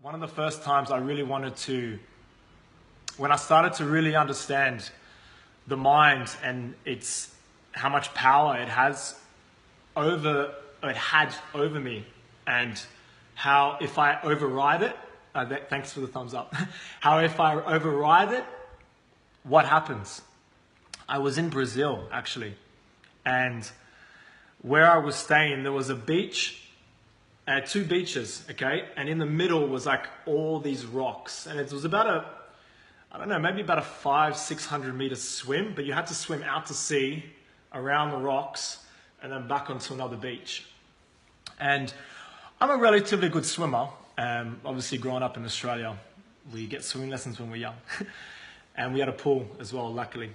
One of the first times I really wanted to, when I started to really understand the mind and its how much power it had over me, and how if I override it, thanks for the thumbs up, how if I override it, what happens? I was in Brazil actually, and where I was staying, there was a beach, two beaches, okay? And in the middle was like all these rocks. And it was about I don't know, maybe about a 500-600 meter swim, but you had to swim out to sea, around the rocks, and then back onto another beach. And I'm a relatively good swimmer. Obviously growing up in Australia, we get swimming lessons when we're young. And we had a pool as well, luckily.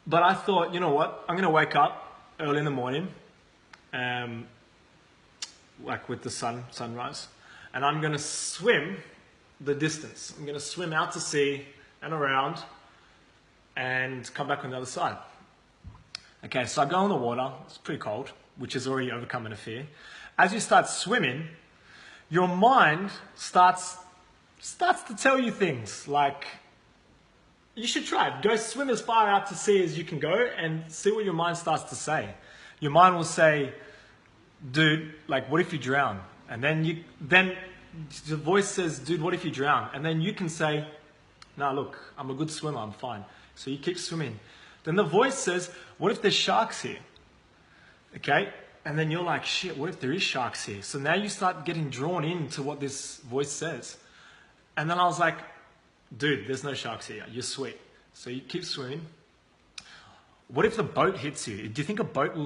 But I thought, you know what? I'm gonna wake up early in the morning, like with the sunrise, and I'm gonna swim the distance. I'm gonna swim out to sea and around and come back on the other side. Okay, so I go in the water, it's pretty cold, which is already overcoming a fear. As you start swimming, your mind starts to tell you things like, you should try it. Go swim as far out to sea as you can go and see what your mind starts to say. Your mind will say, dude, like, what if you drown? And then the voice says, dude, what if you drown? And then you can say, nah, look, I'm a good swimmer, I'm fine. So you keep swimming. Then the voice says, what if there's sharks here? Okay? And then you're like, shit, what if there is sharks here? So now you start getting drawn into what this voice says. And then I was like, dude, there's no sharks here, you're sweet. So you keep swimming. What if the boat hits you? Do you think a boat,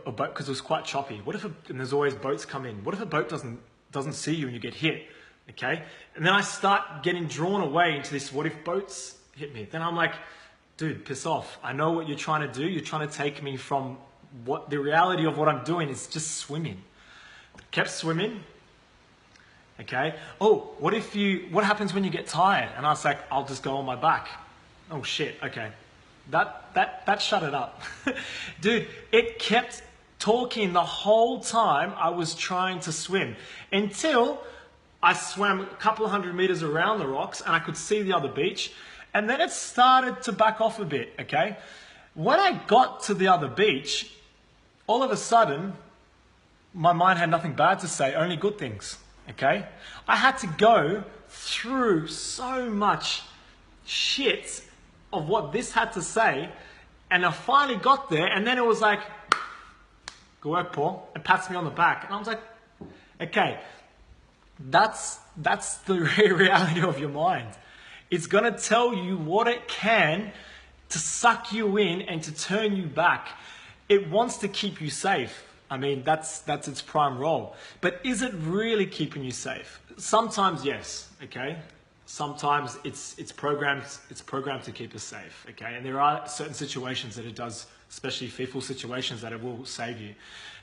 because it was quite choppy, what if, and there's always boats come in, what if a boat doesn't see you and you get hit, okay? And then I start getting drawn away into this, what if boats hit me? Then I'm like, dude, piss off. I know what you're trying to do. You're trying to take me from what the reality of what I'm doing is just swimming. Kept swimming, okay? Oh, what happens when you get tired? And I was like, I'll just go on my back. Oh shit, okay. That shut it up. Dude, it kept talking the whole time I was trying to swim, until I swam a couple of 100 meters around the rocks and I could see the other beach, and then it started to back off a bit, okay? When I got to the other beach, all of a sudden, my mind had nothing bad to say, only good things, okay? I had to go through so much shit of what this had to say, and I finally got there, and then it was like, good work, Paul, and pats me on the back. And I was like, okay, that's the reality of your mind. It's gonna tell you what it can to suck you in and to turn you back. It wants to keep you safe. I mean, that's its prime role. But is it really keeping you safe? Sometimes yes, okay? Sometimes it's programmed to keep us safe, okay? And there are certain situations that it does, especially fearful situations, that it will save you.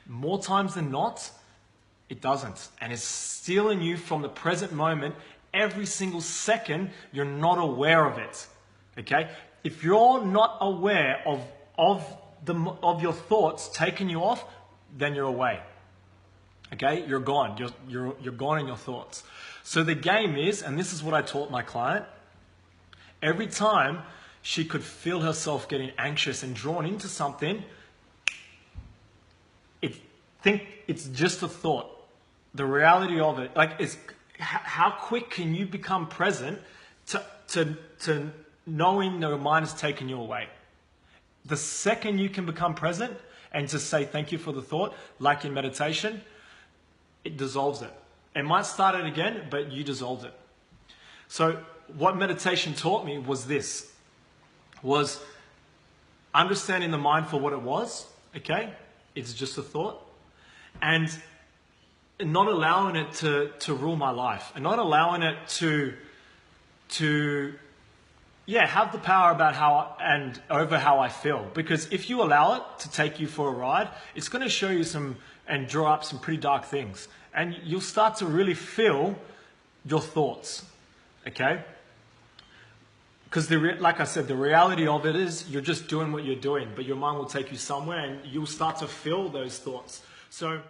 More times than not, it doesn't. And it's stealing you from the present moment. Every single second, you're not aware of it, okay? If you're not aware of your thoughts taking you off, then you're away. Okay, you're gone. You're gone in your thoughts. So the game is, and this is what I taught my client, every time she could feel herself getting anxious and drawn into something, think it's just a thought. The reality of it, like, is how quick can you become present to knowing your mind is taking you away? The second you can become present and just say thank you for the thought, like in meditation, it dissolves it. It might start it again, but you dissolved it. So what meditation taught me was this, was understanding the mind for what it was, okay? It's just a thought. And not allowing it to rule my life, and not allowing it to have the power about over how I feel. Because if you allow it to take you for a ride, it's going to show you and draw up some pretty dark things. And you'll start to really feel your thoughts, okay? Because like I said, the reality of it is you're just doing what you're doing, but your mind will take you somewhere and you'll start to feel those thoughts. So